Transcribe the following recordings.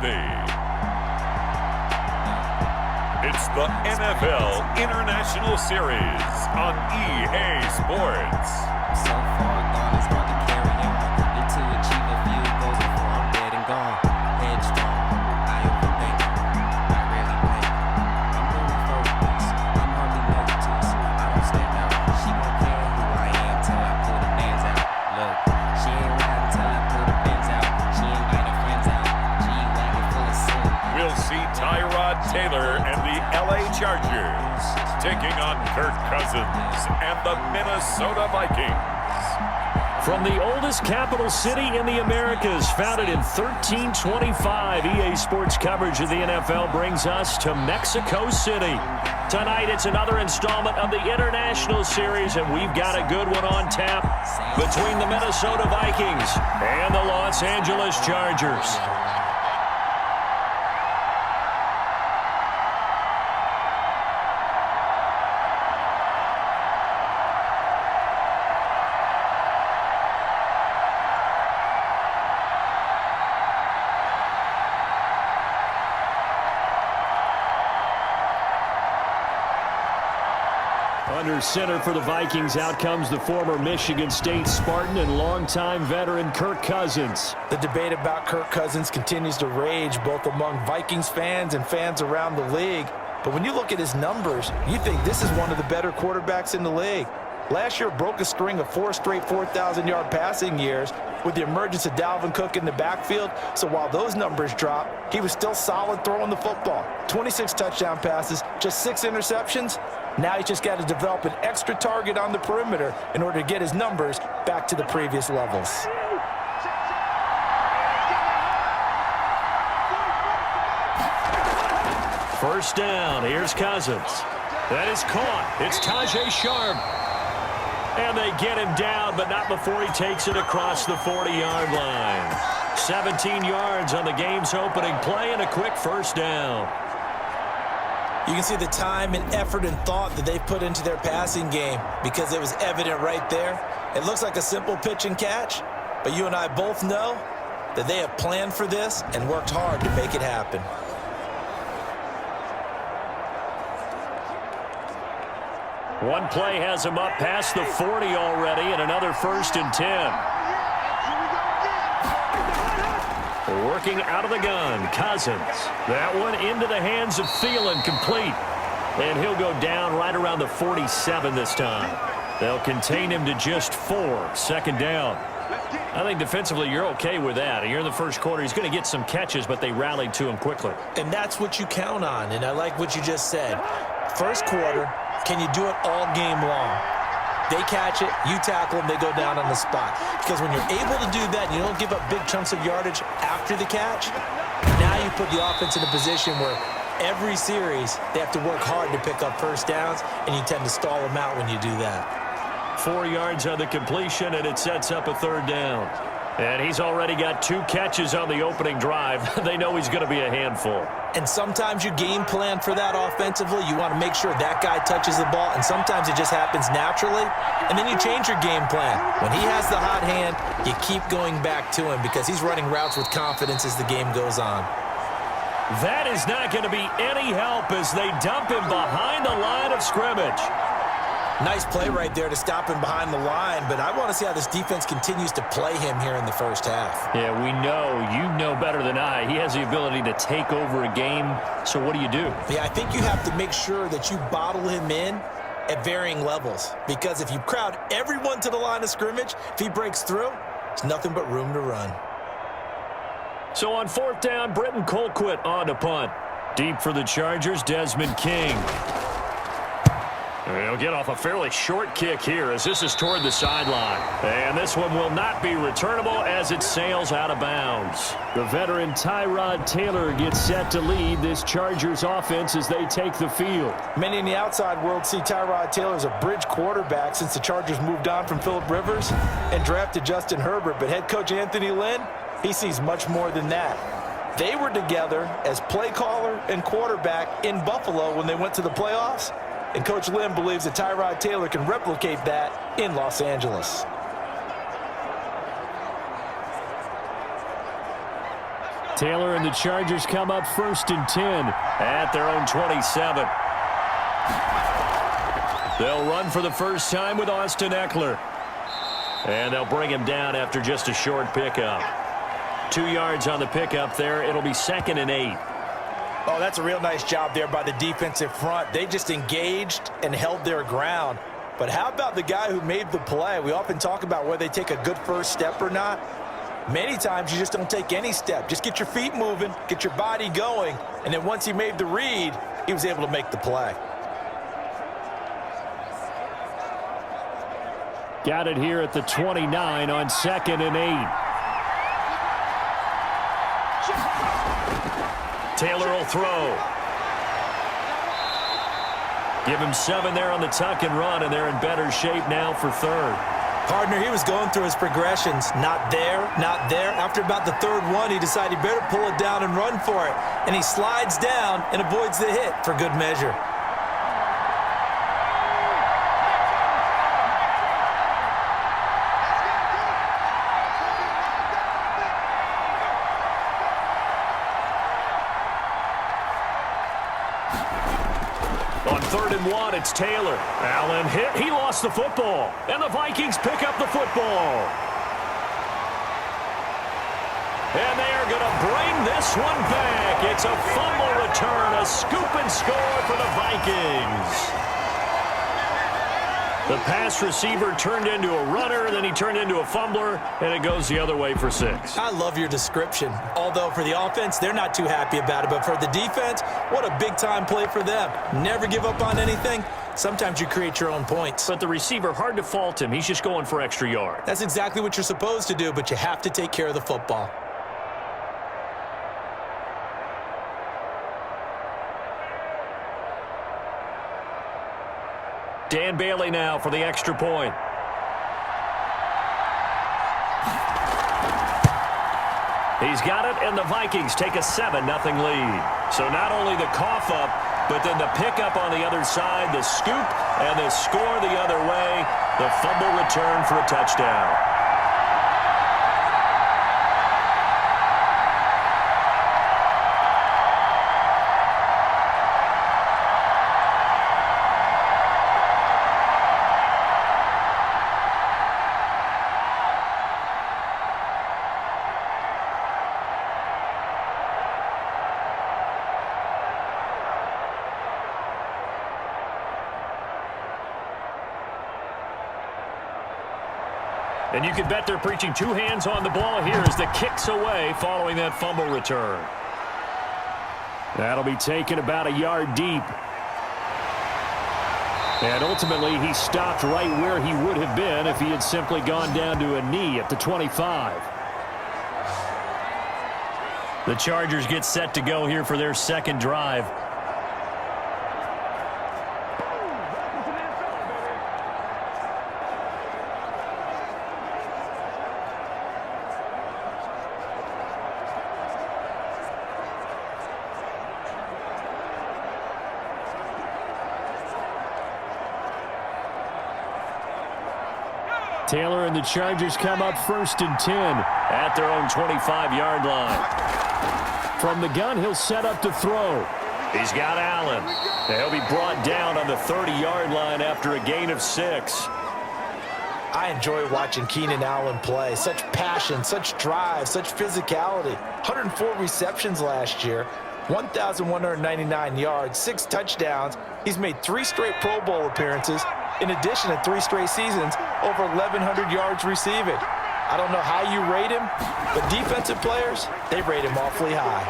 City. It's the NFL International Series on EA Sports. So far gone, it's hard to carry on. To achieve a few goals before I'm dead and gone. Headstrong, I overthink, I rarely blink. I'm really focused, I'm hardly noticed. I don't stand out, she won't care who I am till I pull the bands out. Look, she ain't riding till I pull the bands out. She invite her friends out, G-Wagon full of sin. We'll see Tyrod Taylor and the LA Chargers taking on Kirk Cousins and the Minnesota Vikings. From the oldest capital city in the Americas, founded in 1325, EA Sports coverage of the NFL brings us to Mexico City. Tonight, it's another installment of the International Series, and we've got a good one on tap between the Minnesota Vikings and the Los Angeles Chargers. Under center for the Vikings, out comes the former Michigan State Spartan and longtime veteran Kirk Cousins. The debate about Kirk Cousins continues to rage both among Vikings fans and fans around the league. But when you look at his numbers, you think this is one of the better quarterbacks in the league. Last year broke a string of 4 straight 4,000-yard passing years with the emergence of Dalvin Cook in the backfield. So while those numbers dropped, he was still solid throwing the football. 26 touchdown passes, just 6 interceptions. Now he's just got to develop an extra target on the perimeter in order to get his numbers back to the previous levels. First down, here's Cousins. That is caught. It's Tajay Sharp. And they get him down, but not before he takes it across the 40-yard line. 17 yards on the game's opening play and a quick first down. You can see the time and effort and thought that they've put into their passing game because it was evident right there. It looks like a simple pitch and catch, but you and I both know that they have planned for this and worked hard to make it happen. One play has him up past the 40 already, and another 1st and 10. Working out of the gun, Cousins. That one into the hands of Thielen, complete. And he'll go down right around the 47 this time. They'll contain him to just 4, second down. I think defensively you're okay with that. You're in the first quarter. He's going to get some catches, but they rallied to him quickly. And that's what you count on, and I like what you just said. First quarter, can you do it all game long? They catch it, you tackle them, they go down on the spot. Because when you're able to do that and you don't give up big chunks of yardage after the catch, now you put the offense in a position where every series they have to work hard to pick up first downs, and you tend to stall them out when you do that. 4 yards on the completion, and it sets up a third down. And he's already got 2 catches on the opening drive. They know he's going to be a handful. And sometimes you game plan for that offensively. You want to make sure that guy touches the ball, and sometimes it just happens naturally. And then you change your game plan. When he has the hot hand, you keep going back to him because he's running routes with confidence as the game goes on. That is not going to be any help as they dump him behind the line of scrimmage. Nice play right there to stop him behind the line, but I want to see how this defense continues to play him here in the first half. Yeah, we know. You know better than I. He has the ability to take over a game, so what do you do? Yeah, I think you have to make sure that you bottle him in at varying levels, because if you crowd everyone to the line of scrimmage, if he breaks through, there's nothing but room to run. So on 4th down, Britton Colquitt on to punt. Deep for the Chargers, Desmond King. He'll get off a fairly short kick here as this is toward the sideline. And this one will not be returnable as it sails out of bounds. The veteran Tyrod Taylor gets set to lead this Chargers offense as they take the field. Many in the outside world see Tyrod Taylor as a bridge quarterback since the Chargers moved on from Phillip Rivers and drafted Justin Herbert. But head coach Anthony Lynn, he sees much more than that. They were together as play caller and quarterback in Buffalo when they went to the playoffs. And Coach Lynn believes that Tyrod Taylor can replicate that in Los Angeles. Taylor and the Chargers come up 1st and 10 at their own 27. They'll run for the first time with Austin Eckler. And they'll bring him down after just a short pickup. 2 yards on the pickup there. It'll be 2nd and 8. Oh, that's a real nice job there by the defensive front. They just engaged and held their ground. But how about the guy who made the play? We often talk about whether they take a good first step or not. Many times you just don't take any step. Just get your feet moving, get your body going, and then once he made the read, he was able to make the play. Got it here at the 29 on 2nd and 8. Taylor will throw. Give him 7 there on the tuck and run, and they're in better shape now for 3rd. Partner, he was going through his progressions. Not there, not there. After about the 3rd one, he decided he better pull it down and run for it. And he slides down and avoids the hit for good measure. On 3rd and 1, it's Taylor. Allen hit. He lost the football. And the Vikings pick up the football. And they are going to bring this one back. It's a fumble return, a scoop and score for the Vikings. The pass receiver turned into a runner, then he turned into a fumbler, and it goes the other way for 6. I love your description. Although for the offense, they're not too happy about it. But for the defense, what a big-time play for them. Never give up on anything. Sometimes you create your own points. But the receiver, hard to fault him. He's just going for extra yard. That's exactly what you're supposed to do, but you have to take care of the football. Dan Bailey now for the extra point. He's got it, and the Vikings take a 7-0 lead. So not only the cough up, but then the pickup on the other side, the scoop, and the score the other way, the fumble return for a touchdown. And you can bet they're preaching 2 hands on the ball here as the kick's away following that fumble return. That'll be taken about a yard deep. And ultimately, he stopped right where he would have been if he had simply gone down to a knee at the 25. The Chargers get set to go here for their 2nd drive. Taylor and the Chargers come up 1st and 10 at their own 25-yard line. From the gun, he'll set up to throw. He's got Allen. He'll be brought down on the 30-yard line after a gain of 6. I enjoy watching Keenan Allen play. Such passion, such drive, such physicality. 104 receptions last year, 1,199 yards, 6 touchdowns. He's made 3 straight Pro Bowl appearances. In addition to 3 straight seasons, over 1,100 yards receiving. I don't know how you rate him, but defensive players, they rate him awfully high.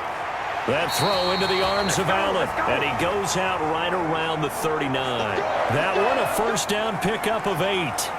That throw into the arms of Allen, and he goes out right around the 39. That one a first down pickup of 8.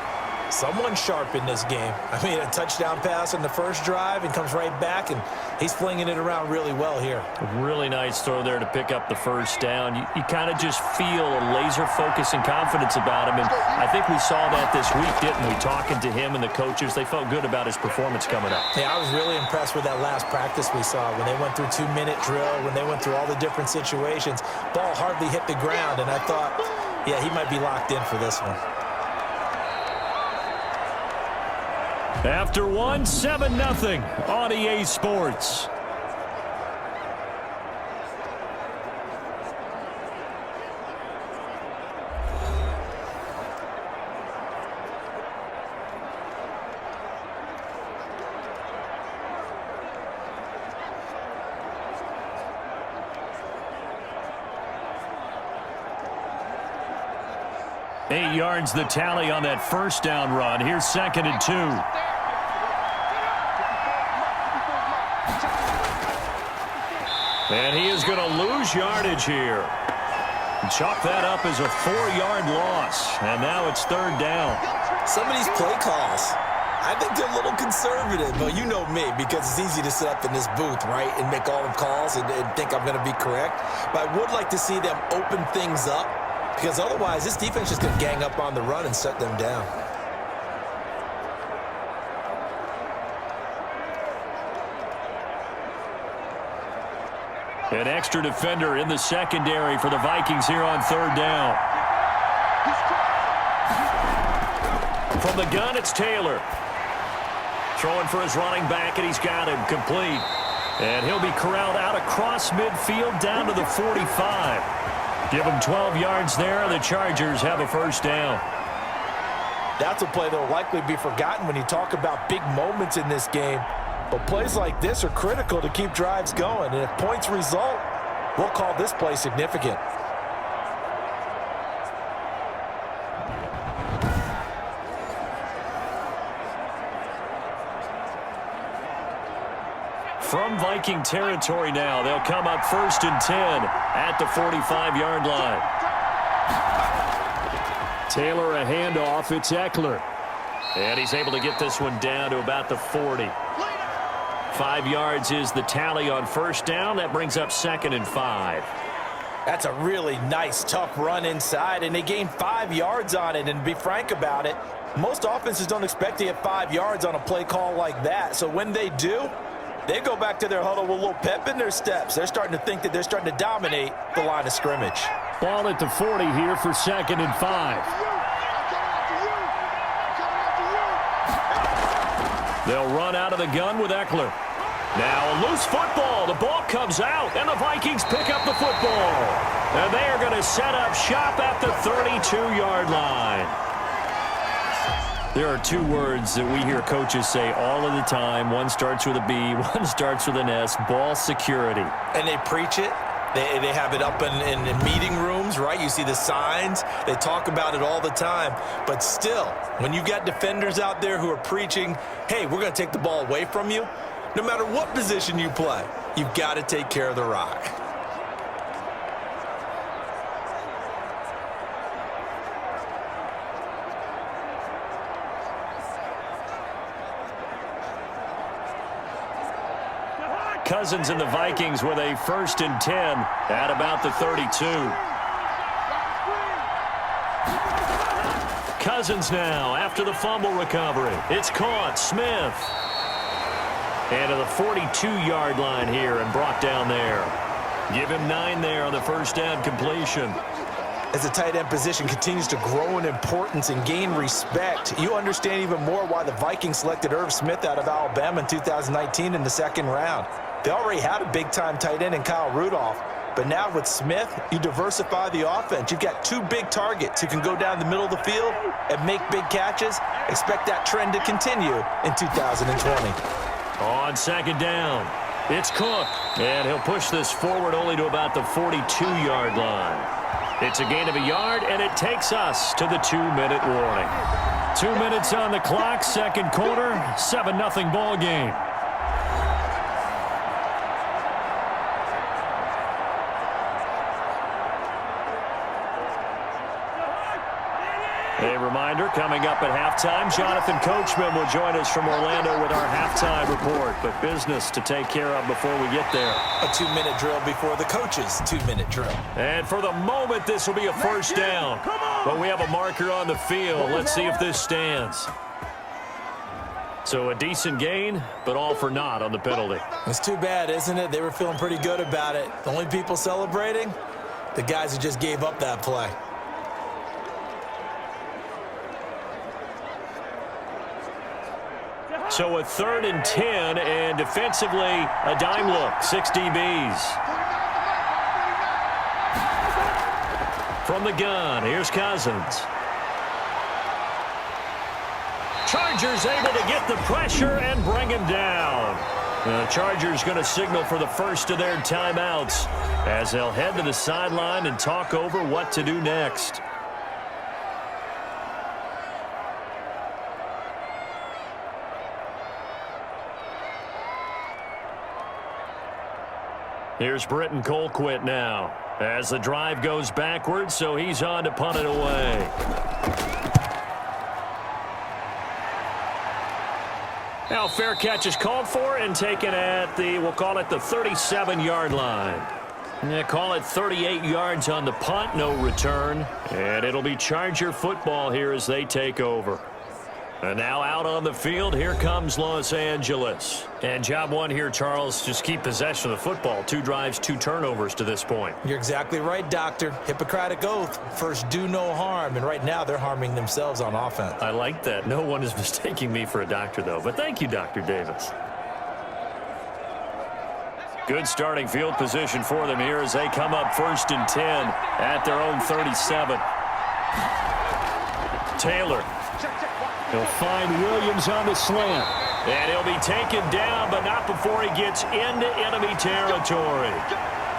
Someone sharp in this game. I mean, a touchdown pass on the first drive and comes right back, and he's flinging it around really well here. A really nice throw there to pick up the first down. You kind of just feel a laser focus and confidence about him, and I think we saw that this week, didn't we? Talking to him and the coaches, they felt good about his performance coming up. Yeah, I was really impressed with that last practice we saw when they went through 2-minute drill, when they went through all the different situations. Ball hardly hit the ground, and I thought, yeah, he might be locked in for this one. After 7-0 on EA Sports. 8 yards the tally on that first down run. Here's 2nd and 2. And he is going to lose yardage here. Chalk that up as a 4-yard loss. And now it's 3rd down. Some of these play calls, I think they're a little conservative, but you know me, because it's easy to sit up in this booth, right, and make all the calls and think I'm going to be correct. But I would like to see them open things up, because otherwise this defense is going to gang up on the run and shut them down. An extra defender in the secondary for the Vikings here on 3rd down. From the gun, it's Taylor. Throwing for his running back, and he's got him complete. And he'll be corralled out across midfield down to the 45. Give him 12 yards there, and the Chargers have a 1st down. That's a play that will likely be forgotten when you talk about big moments in this game. But plays like this are critical to keep drives going. And if points result, we'll call this play significant. From Viking territory now, they'll come up 1st and 10 at the 45-yard line. Taylor a handoff. It's Eckler. And he's able to get this one down to about the 40. 5 yards is the tally on 1st down. That brings up 2nd and 5. That's a really nice, tough run inside, and they gained 5 yards on it. And to be frank about it, most offenses don't expect to get 5 yards on a play call like that. So when they do, they go back to their huddle with a little pep in their steps. They're starting to think that they're starting to dominate the line of scrimmage. Ball at the 40 here for 2nd and 5. They'll run out of the gun with Eckler. Now a loose football. The ball comes out, and the Vikings pick up the football. And they are going to set up shop at the 32-yard line. There are 2 words that we hear coaches say all of the time. One starts with a B, one starts with an S, ball security. And they preach it. They have it up in meeting rooms, right? You see the signs. They talk about it all the time. But still, when you got defenders out there who are preaching, hey, we're going to take the ball away from you, no matter what position you play, you've got to take care of the rock. Cousins and the Vikings with a 1st and 10 at about the 32. Cousins now after the fumble recovery. It's caught. Smith. And to the 42-yard line here and brought down there. Give him 9 there on the 1st down completion. As the tight end position continues to grow in importance and gain respect, you understand even more why the Vikings selected Irv Smith out of Alabama in 2019 in the 2nd round. They already had a big-time tight end in Kyle Rudolph, but now with Smith, you diversify the offense. You've got 2 big targets who can go down the middle of the field and make big catches. Expect that trend to continue in 2020. On 2nd down, it's Cook, and he'll push this forward only to about the 42-yard line. It's a gain of a yard, and it takes us to the 2-minute warning. 2 minutes on the clock, 2nd quarter, 7-0 ball game. A reminder, coming up at halftime, Jonathan Coachman will join us from Orlando with our halftime report. But business to take care of before we get there. A 2-minute drill before the coach's 2-minute drill. And for the moment, this will be a 1st down. But we have a marker on the field. Let's see if this stands. So a decent gain, but all for naught on the penalty. It's too bad, isn't it? They were feeling pretty good about it. The only people celebrating, the guys who just gave up that play. So a 3rd and 10, and defensively, a dime look, 6 DBs. From the gun, here's Cousins. Chargers able to get the pressure and bring him down. The Chargers going to signal for the first of their timeouts as they'll head to the sideline and talk over what to do next. Here's Britton Colquitt now as the drive goes backwards, so he's on to punt it away. Now fair catch is called for and taken at the, we'll call it the 37-yard line. Yeah, call it 38 yards on the punt, no return. And it'll be Charger football here as they take over. And now out on the field, here comes Los Angeles. And job one here, Charles, just keep possession of the football. 2 drives, 2 turnovers to this point. You're exactly right, Doctor. Hippocratic oath. First, do no harm. And right now, they're harming themselves on offense. I like that. No one is mistaking me for a doctor, though. But thank you, Dr. Davis. Good starting field position for them here as they come up 1st and 10 at their own 37. Taylor. He'll find Williams on the slant. And he'll be taken down, but not before he gets into enemy territory.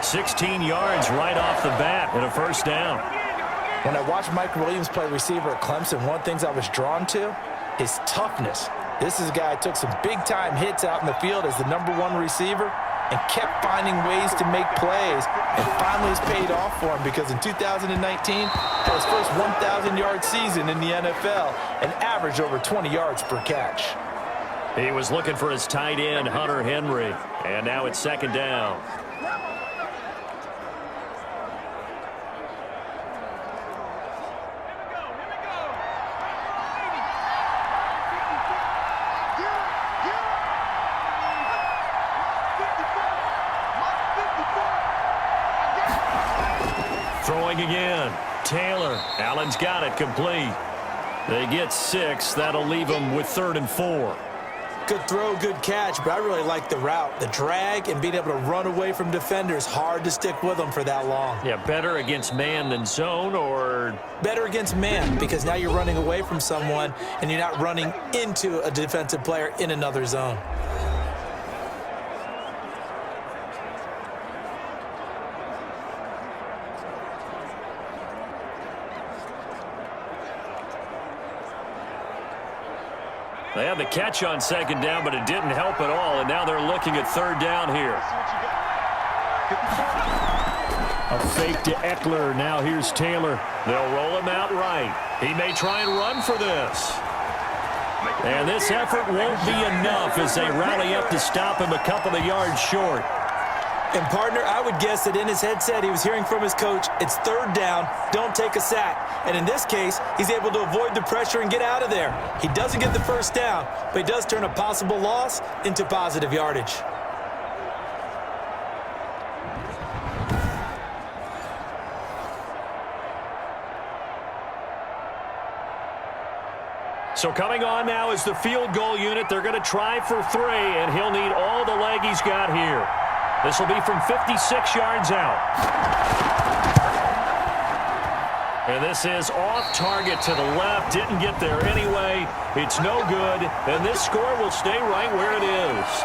16 yards right off the bat and a first down. When I watched Mike Williams play receiver at Clemson, one of the things I was drawn to, his toughness. This is a guy who took some big-time hits out in the field as the #1 receiver and kept finding ways to make plays, and finally it's paid off for him because in 2019, had his first 1,000-yard season in the NFL and averaged over 20 yards per catch. He was looking for his tight end, Hunter Henry, and now it's 2nd down. Throwing again. Taylor. Allen's got it complete. They get 6. That'll leave them with 3rd and 4. Good throw, good catch, but I really like the route. The drag and being able to run away from defenders, hard to stick with them for that long. Yeah, better against man than zone, or? Better against man, because now you're running away from someone and you're not running into a defensive player in another zone. They had the catch on 2nd down, but it didn't help at all, and now they're looking at 3rd down here. A fake to Eckler. Now here's Taylor. They'll roll him out right. He may try and run for this. And this effort won't be enough as they rally up to stop him a couple of yards short. And, partner, I would guess that in his headset he was hearing from his coach, it's 3rd down, don't take a sack. And in this case, he's able to avoid the pressure and get out of there. He doesn't get the first down, but he does turn a possible loss into positive yardage. So coming on now is the field goal unit. They're going to try for 3, and he'll need all the leg he's got here. This will be from 56 yards out. And this is off target to the left. Didn't get there anyway. It's no good. And this score will stay right where it is.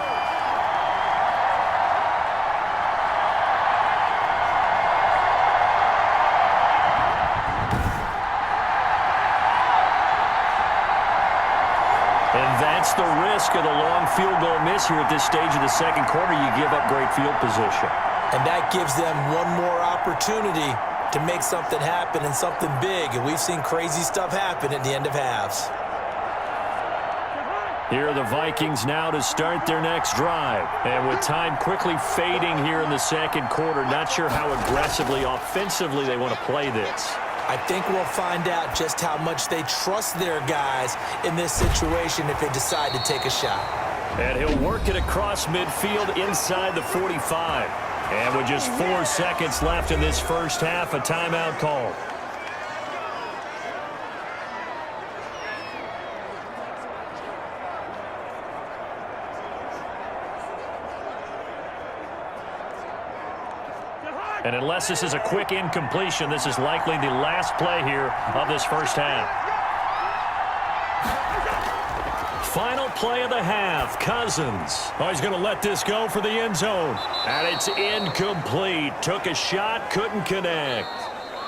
And that's the risk of the long field goal miss here at this stage of the 2nd quarter. You give up great field position. And that gives them one more opportunity to make something happen and something big. And we've seen crazy stuff happen at the end of halves. Here are the Vikings now to start their next drive. And with time quickly fading here in the 2nd quarter, not sure how aggressively, offensively they want to play this. I think we'll find out just how much they trust their guys in this situation if they decide to take a shot. And he'll work it across midfield inside the 45. And with just 4 seconds left in this first half, a timeout call. And unless this is a quick incompletion, this is likely the last play here of this first half. Final play of the half, Cousins. Oh, he's going to let this go for the end zone. And it's incomplete. Took a shot, couldn't connect.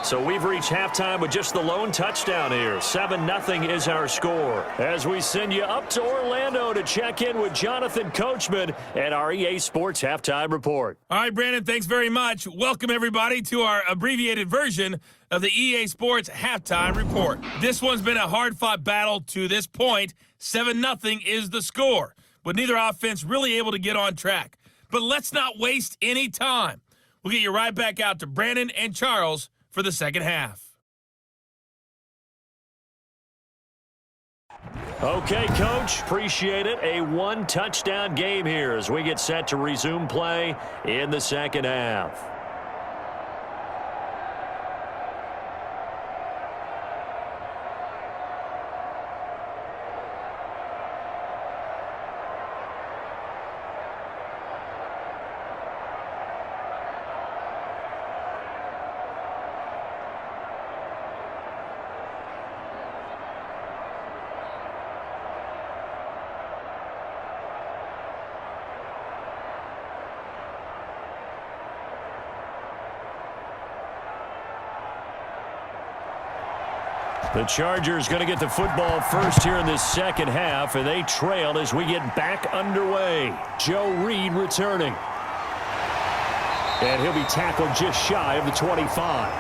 So we've reached halftime with just the lone touchdown here. 7-0 is our score. As we send you up to Orlando to check in with Jonathan Coachman at our EA Sports Halftime Report. All right, Brandon, thanks very much. Welcome, everybody, to our abbreviated version of the EA Sports Halftime Report. This one's been a hard-fought battle to this point. 7-0 is the score, with neither offense really able to get on track. But let's not waste any time. We'll get you right back out to Brandon and Charles for the second half. Okay, Coach, appreciate it. A one-touchdown game here as we get set to resume play in the second half. The Chargers going to get the football first here in this second half, and they trail as we get back underway. Joe Reed returning. And he'll be tackled just shy of the 25.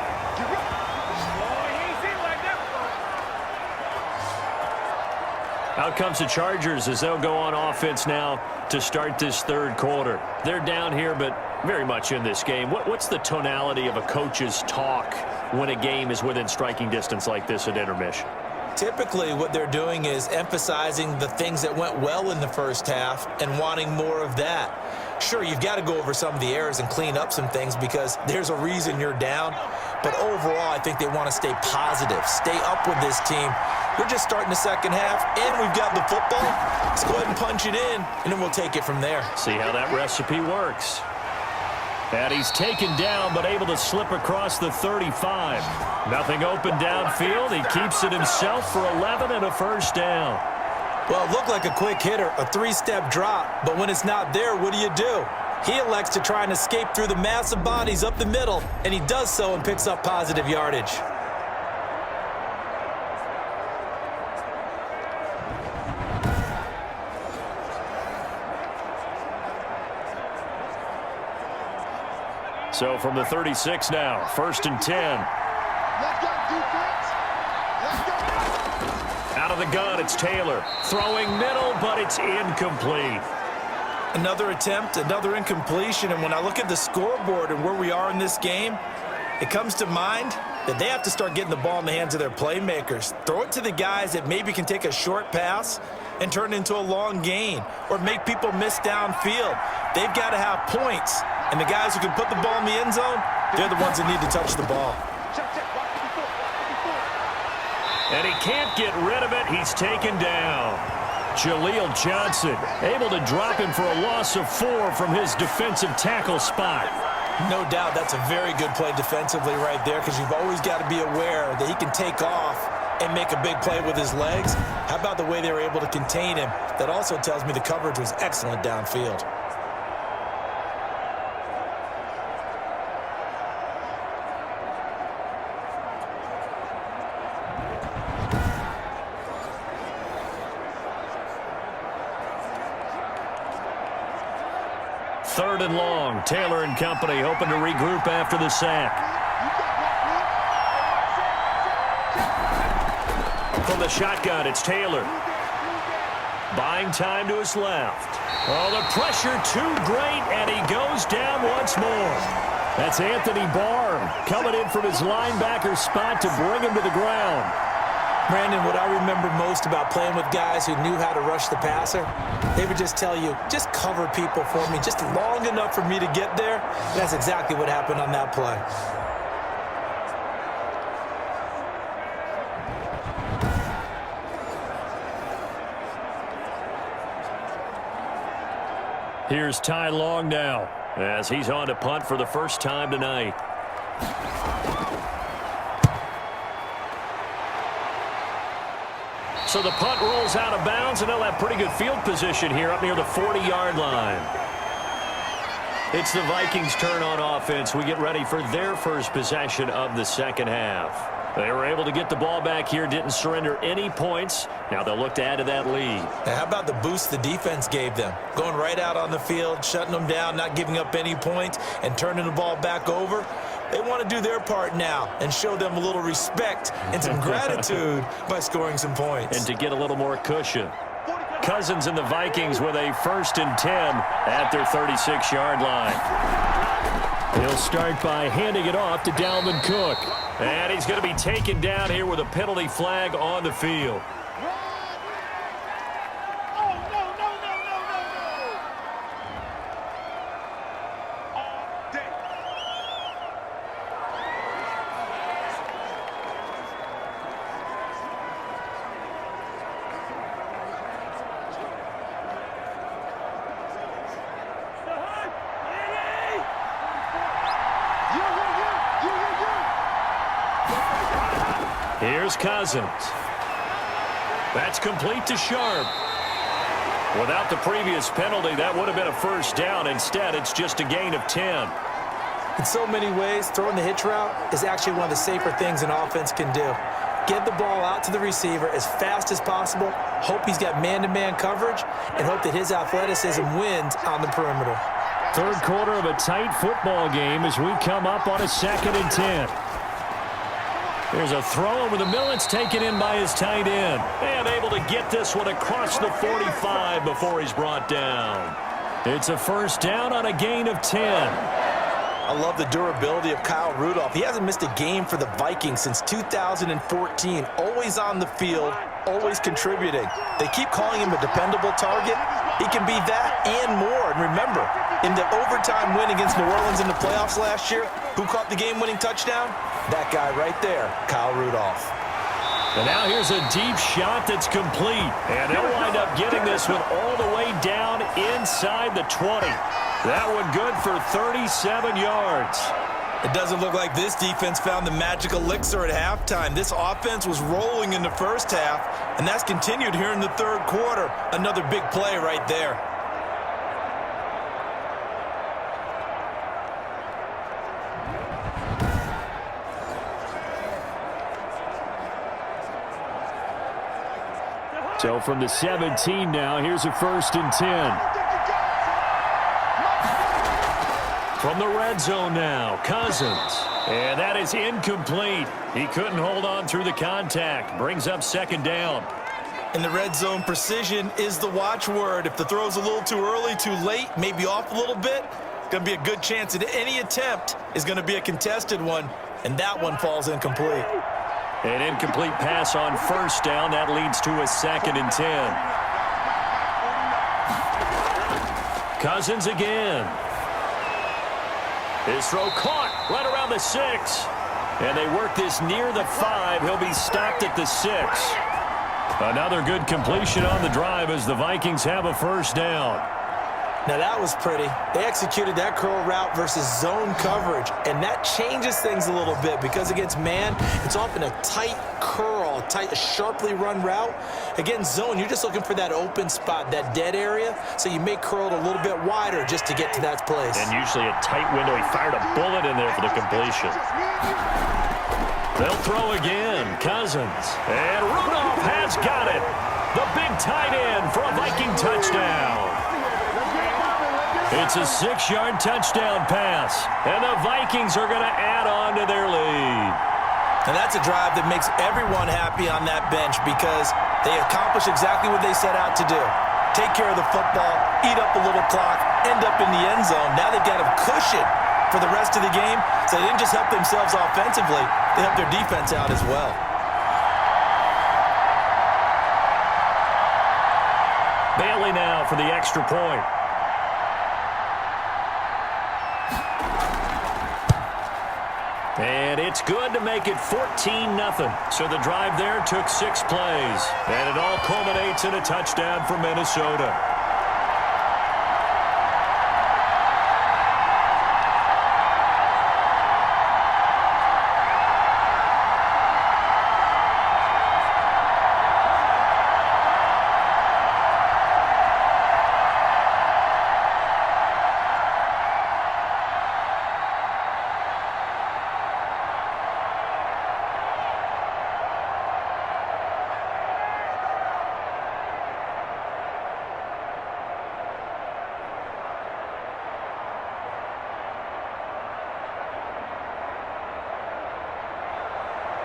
Out comes the Chargers as they'll go on offense now to start this third quarter. They're down here, but very much in this game. What's the tonality of a coach's talk when a game is within striking distance like this at intermission? Typically, what they're doing is emphasizing the things that went well in the first half and wanting more of that. Sure, you've got to go over some of the errors and clean up some things because there's a reason you're down. But overall, I think they want to stay positive, stay up with this team. We're just starting the second half, and we've got the football. Let's go ahead and punch it in, and then we'll take it from there. See how that recipe works. And he's taken down, but able to slip across the 35. Nothing open downfield. He keeps it himself for 11 and a first down. Well, it looked like a quick hitter, a three-step drop. But when it's not there, what do? He elects to try and escape through the massive bodies up the middle, and he does so and picks up positive yardage. So from the 36 now, 1st and 10. Let's go, defense. Let's go. Out of the gun, it's Taylor. Throwing middle, but it's incomplete. Another attempt, another incompletion, and when I look at the scoreboard and where we are in this game, it comes to mind that they have to start getting the ball in the hands of their playmakers. Throw it to the guys that maybe can take a short pass and turn it into a long gain or make people miss downfield. They've got to have points, and the guys who can put the ball in the end zone, they're the ones that need to touch the ball. And he can't get rid of it. He's taken down. Jaleel Johnson able to drop him for a loss of 4 from his defensive tackle spot. No doubt that's a very good play defensively right there because you've always got to be aware that he can take off and make a big play with his legs. How about the way they were able to contain him? That also tells me the coverage was excellent downfield. Third and long. Taylor and company hoping to regroup after the sack. From the shotgun, it's Taylor. Buying time to his left. Oh, the pressure too great, and he goes down once more. That's Anthony Barr coming in from his linebacker spot to bring him to the ground. Brandon, what I remember most about playing with guys who knew how to rush the passer, they would just tell you, just cover people for me, just long enough for me to get there. And that's exactly what happened on that play. Here's Ty Long now as he's on to punt for the first time tonight. So the punt rolls out of bounds, and they'll have pretty good field position here up near the 40-yard line. It's the Vikings' turn on offense. We get ready for their first possession of the second half. They were able to get the ball back here, didn't surrender any points. Now they'll look to add to that lead. Now, how about the boost the defense gave them? Going right out on the field, shutting them down, not giving up any points, and turning the ball back over. They want to do their part now and show them a little respect and some gratitude by scoring some points. And to get a little more cushion. Cousins and the Vikings with a 1st and 10 at their 36-yard line. He'll start by handing it off to Dalvin Cook. And he's going to be taken down here with a penalty flag on the field. Here's Cousins. That's complete to Sharp. Without the previous penalty, that would have been a first down. Instead, it's just a gain of 10. In so many ways, throwing the hitch route is actually one of the safer things an offense can do. Get the ball out to the receiver as fast as possible, hope he's got man-to-man coverage, and hope that his athleticism wins on the perimeter. Third quarter of a tight football game as we come up on a 2nd and 10. There's a throw over the middle. It's taken in by his tight end. And able to get this one across the 45 before he's brought down. It's a first down on a gain of 10. I love the durability of Kyle Rudolph. He hasn't missed a game for the Vikings since 2014. Always on the field, always contributing. They keep calling him a dependable target. He can be that and more. And remember, in the overtime win against New Orleans in the playoffs last year, who caught the game-winning touchdown? That guy right there, Kyle Rudolph. And now here's a deep shot that's complete. And they'll wind up getting this one all the way down inside the 20. That one good for 37 yards. It doesn't look like this defense found the magic elixir at halftime. This offense was rolling in the first half, and that's continued here in the third quarter. Another big play right there. So from the 17 now, here's a 1st and 10. From the red zone now, Cousins. And that is incomplete. He couldn't hold on through the contact. Brings up 2nd down. In the red zone, precision is the watchword. If the throw's a little too early, too late, maybe off a little bit, going to be a good chance that any attempt is going to be a contested one, and that one falls incomplete. An incomplete pass on 1st down. That leads to a 2nd and 10. Cousins again. His throw caught right around the 6. And they work this near the 5. He'll be stopped at the 6. Another good completion on the drive as the Vikings have a first down. Now that was pretty. They executed that curl route versus zone coverage, and that changes things a little bit because against man, it's often a tight curl, a sharply run route. Against zone, you're just looking for that open spot, that dead area, so you may curl it a little bit wider just to get to that place. And usually a tight window. He fired a bullet in there for the completion. They'll throw again. Cousins. And Rudolph has got it. The big tight end for a Viking touchdown. It's a 6-yard touchdown pass. And the Vikings are going to add on to their lead. And that's a drive that makes everyone happy on that bench because they accomplish exactly what they set out to do. Take care of the football, eat up a little clock, end up in the end zone. Now they've got a cushion for the rest of the game. So they didn't just help themselves offensively, they helped their defense out as well. Bailey now for the extra point. And it's good to make it 14-0. So the drive there took 6 plays. And it all culminates in a touchdown for Minnesota.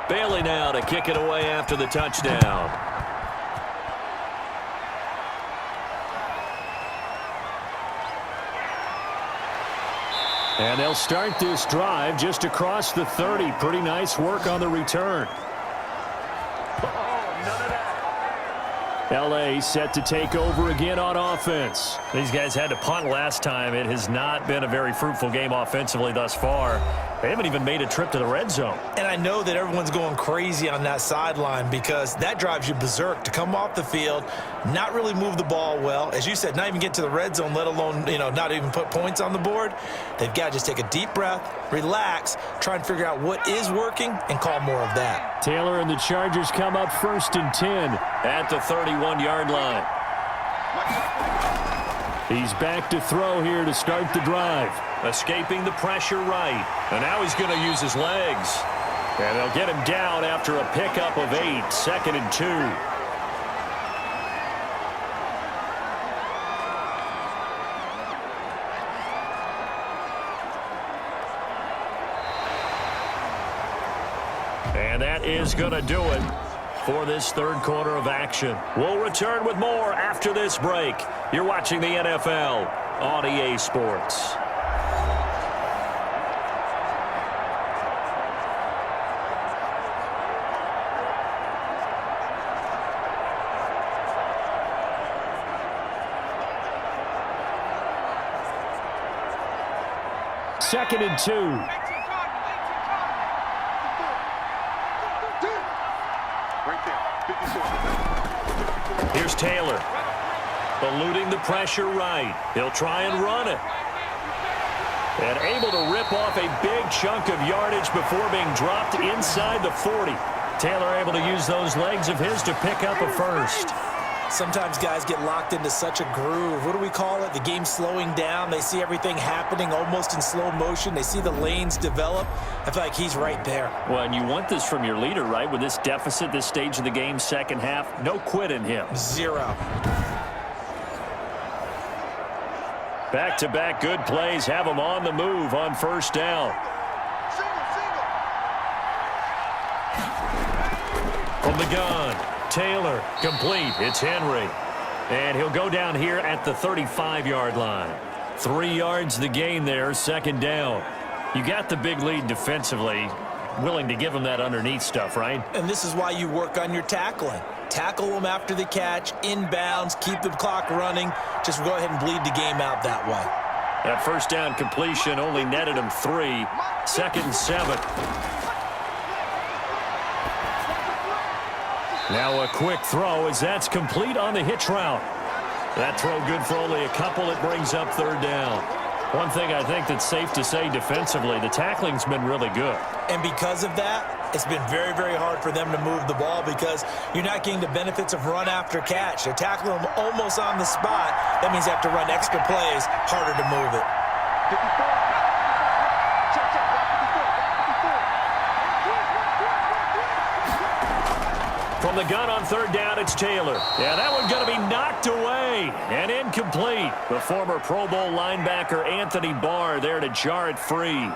Bailey now to kick it away after the touchdown. And they'll start this drive just across the 30. Pretty nice work on the return. L.A. set to take over again on offense. These guys had to punt last time. It has not been a very fruitful game offensively thus far. They haven't even made a trip to the red zone. And I know that everyone's going crazy on that sideline because that drives you berserk to come off the field, not really move the ball well. As you said, not even get to the red zone, let alone, not even put points on the board. They've got to just take a deep breath, relax, try and figure out what is working, and call more of that. Taylor and the Chargers come up 1st and 10 at the 31-yard line. He's back to throw here to start the drive. Escaping the pressure right. And now he's going to use his legs. And they'll get him down after a pickup of 8. 2nd and 2. And that is going to do it for this third quarter of action. We'll return with more after this break. You're watching the NFL on EA Sports. Second and 2. Here's Taylor. Eluding the pressure right. He'll try and run it. And able to rip off a big chunk of yardage before being dropped inside the 40. Taylor able to use those legs of his to pick up a first. Sometimes guys get locked into such a groove. What do we call it? The game's slowing down. They see everything happening almost in slow motion. They see the lanes develop. I feel like he's right there. Well, and you want this from your leader, right? With this deficit, this stage of the game, second half, no quit in him. 0. Back-to-back good plays have him on the move on first down. From the gun, Taylor, complete. It's Henry. And he'll go down here at the 35-yard line. 3 yards the gain there, second down. You got the big lead defensively. Willing to give him that underneath stuff, right? And this is why you work on your tackling. Tackle them after the catch, inbounds, keep the clock running. Just go ahead and bleed the game out that way. That first down completion only netted him 3. 2nd and 7. Now a quick throw as that's complete on the hitch route. That throw good for only a couple. It brings up third down. One thing I think that's safe to say defensively, the tackling's been really good. And because of that, it's been very, very hard for them to move the ball because you're not getting the benefits of run after catch. They're tackling them almost on the spot. That means they have to run extra plays, harder to move it. From the gun on third down, it's Taylor. Yeah, that one's going to be knocked away and incomplete. The former Pro Bowl linebacker Anthony Barr there to jar it free.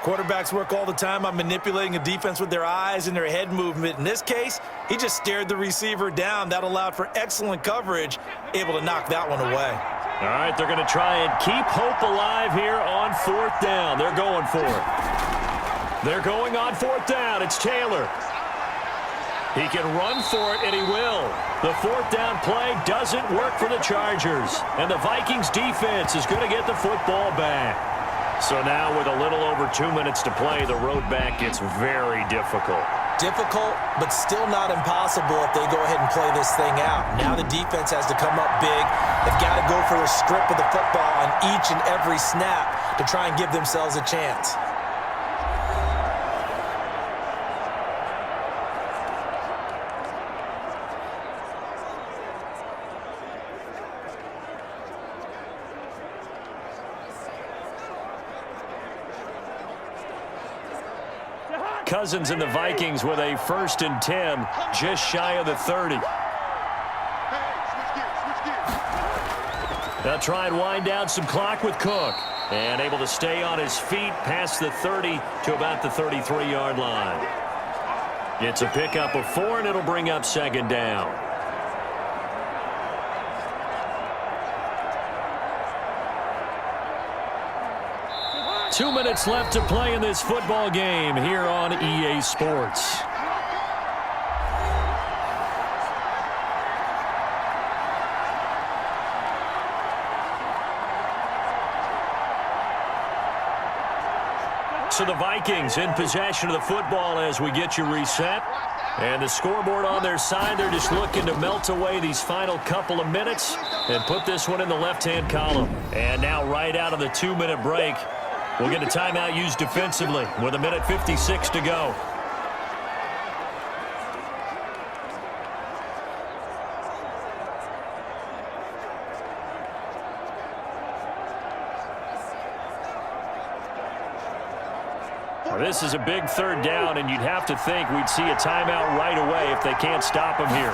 Quarterbacks work all the time on manipulating a defense with their eyes and their head movement. In this case, he just stared the receiver down. That allowed for excellent coverage, able to knock that one away. All right, they're going to try and keep hope alive here on fourth down. They're going for it. They're going on fourth down. It's Taylor. He can run for it, and he will. The fourth down play doesn't work for the Chargers. And the Vikings defense is going to get the football back. So now with a little over 2 minutes to play, the road back gets very difficult. Difficult, but still not impossible if they go ahead and play this thing out. Now the defense has to come up big. They've got to go for the strip of the football on each and every snap to try and give themselves a chance. Cousins and the Vikings with a 1st and 10, just shy of the 30. They'll try and wind down some clock with Cook. And able to stay on his feet past the 30 to about the 33-yard line. It's a pickup of 4, and it'll bring up second down. Two minutes left to play in this football game here on EA Sports. So the Vikings in possession of the football as we get you reset. And the scoreboard on their side, they're just looking to melt away these final couple of minutes and put this one in the left-hand column. And now right out of the 2-minute break, we'll get a timeout used defensively with 1:56 to go. This is a big third down, and you'd have to think we'd see a timeout right away if they can't stop him here.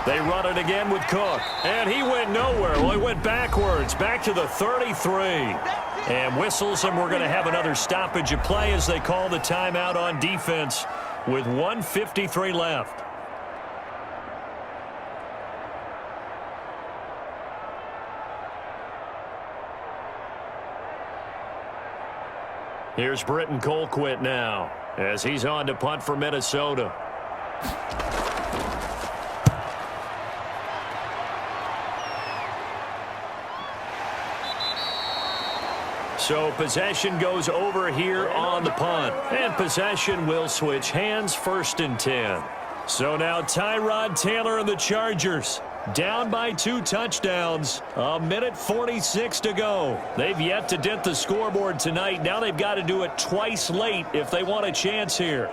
They run it again with Cook, and he went nowhere. Well, he went backwards, back to the 33. And whistles, and we're going to have another stoppage of play as they call the timeout on defense with 1:53 left. Here's Britton Colquitt now as he's on to punt for Minnesota. So possession goes over here on the punt. And possession will switch hands, 1st and 10. So now Tyrod Taylor and the Chargers down by 2 touchdowns. 1:46 to go. They've yet to dent the scoreboard tonight. Now they've got to do it twice late if they want a chance here.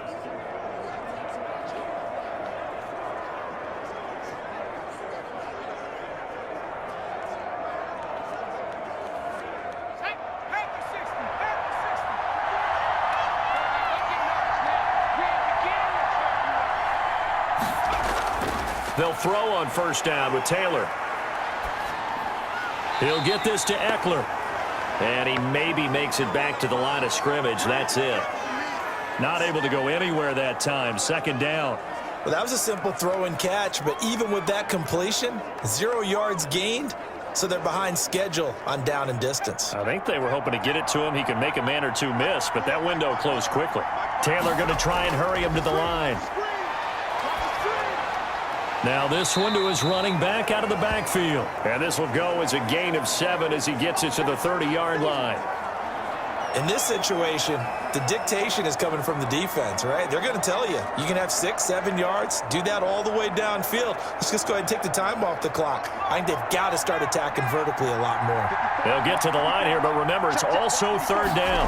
They'll throw on 1st down with Taylor. He'll get this to Eckler. And he maybe makes it back to the line of scrimmage. That's it. Not able to go anywhere that time. 2nd down. Well, that was a simple throw and catch, but even with that completion, 0 yards gained, so they're behind schedule on down and distance. I think they were hoping to get it to him. He could make a man or two miss, but that window closed quickly. Taylor going to try and hurry him to the line. Now this one to his running back out of the backfield. And this will go as a gain of 7 as he gets it to the 30-yard line. In this situation, the dictation is coming from the defense, right? They're going to tell you, you can have 6, 7 yards, do that all the way downfield. Let's just go ahead and take the time off the clock. I think they've got to start attacking vertically a lot more. They'll get to the line here, but remember, it's also 3rd down.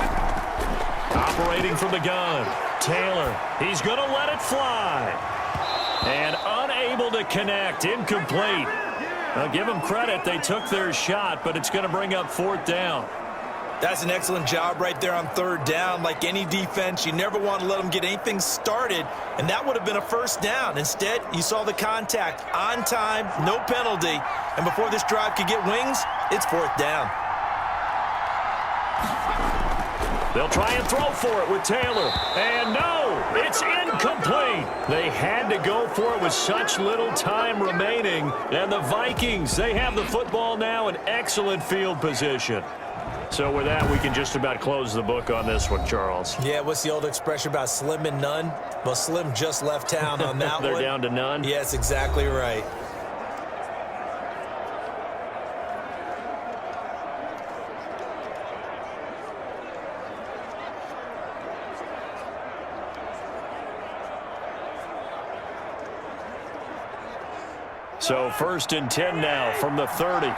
Operating from the gun, Taylor. He's going to let it fly. And unable to connect, incomplete. I'll give them credit. They took their shot, but it's going to bring up 4th down. That's an excellent job right there on 3rd down. Like any defense, you never want to let them get anything started, and that would have been a 1st down. Instead, you saw the contact on time, no penalty, and before this drive could get wings, it's 4th down. They'll try and throw for it with Taylor. And no, it's incomplete. They had to go for it with such little time remaining. And the Vikings, they have the football now in excellent field position. So with that, we can just about close the book on this one, Charles. Yeah, what's the old expression about slim and none? Well, Slim just left town on that They're one. down to none? Yes, exactly right. So 1st and 10 now from the 30.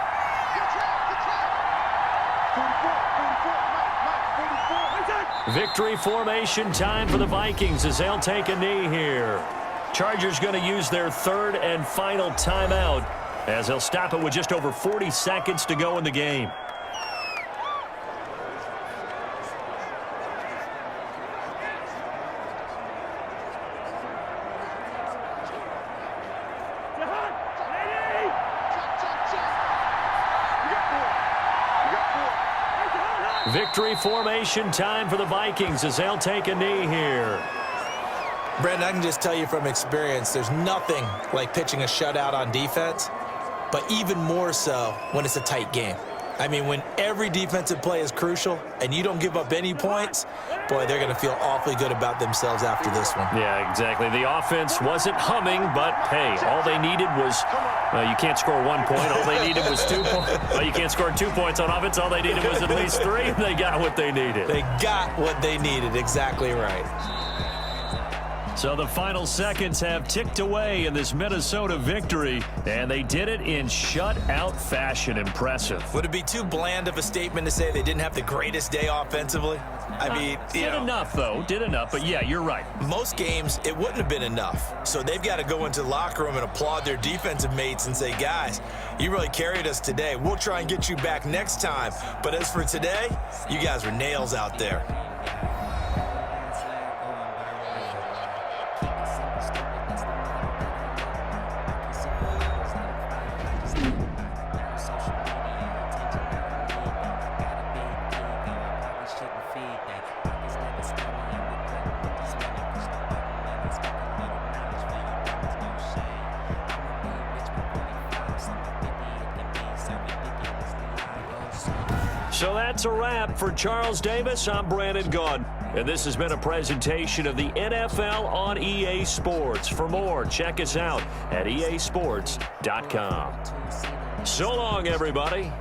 Victory formation time for the Vikings as they'll take a knee here. Chargers going to use their 3rd and final timeout as they'll stop it with just over 40 seconds to go in the game. Victory formation time for the Vikings as they'll take a knee here. Brandon, I can just tell you from experience, there's nothing like pitching a shutout on defense, but even more so when it's a tight game. I mean, when every defensive play is crucial and you don't give up any points, boy, they're going to feel awfully good about themselves after this one. Yeah, exactly. The offense wasn't humming, but, hey, all they needed was, well, you can't score 1 point. All they needed was 2 points. Well, you can't score 2 points on offense. All they needed was at least 3, and they got what they needed. They got what they needed. Exactly right. So the final seconds have ticked away in this Minnesota victory, and they did it in shutout fashion. Impressive. Would it be too bland of a statement to say they didn't have the greatest day offensively? I mean, did enough, though. Did enough, but yeah, you're right. Most games, it wouldn't have been enough. So they've got to go into the locker room and applaud their defensive mates and say, guys, you really carried us today. We'll try and get you back next time. But as for today, you guys were nails out there. So that's a wrap for Charles Davis. I'm Brandon Gunn, and this has been a presentation of the NFL on EA Sports. For more, check us out at easports.com. So long, everybody.